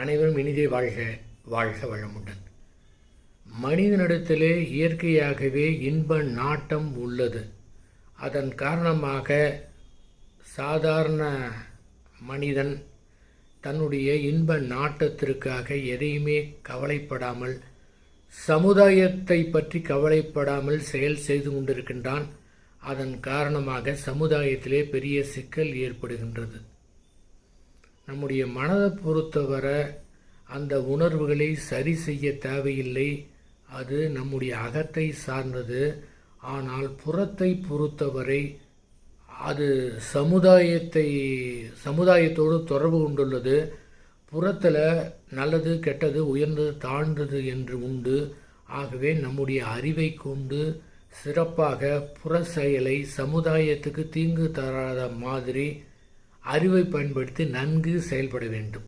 அனைவரும் இனிதே வாழ்க, வாழ்க வளமுடன். மனிதனிடத்திலே இயற்கையாகவே இன்ப நாட்டம் உள்ளது. அதன் காரணமாக சாதாரண மனிதன் தன்னுடைய இன்ப நாட்டத்திற்காக எதையுமே கவலைப்படாமல், சமுதாயத்தை பற்றி கவலைப்படாமல் செயல் செய்து கொண்டிருக்கின்றான். அதன் காரணமாக சமுதாயத்திலே பெரிய சிக்கல் ஏற்படுகின்றது. நம்முடைய மனதை பொறுத்தவரை அந்த உணர்வுகளை சரி செய்ய தேவையில்லை. அது நம்முடைய அகத்தை சார்ந்தது. ஆனால் புறத்தை பொறுத்தவரை அது சமுதாயத்தோடு தொடர்பு கொண்டுள்ளது. புறத்தில் நல்லது கெட்டது உயர்ந்தது தாழ்ந்தது என்று உண்டு. ஆகவே நம்முடைய அறிவை கொண்டு சிறப்பாக புற செயலை சமுதாயத்துக்கு தீங்கு தராத மாதிரி அறிவை பயன்படுத்தி நன்கு செயல்பட வேண்டும்.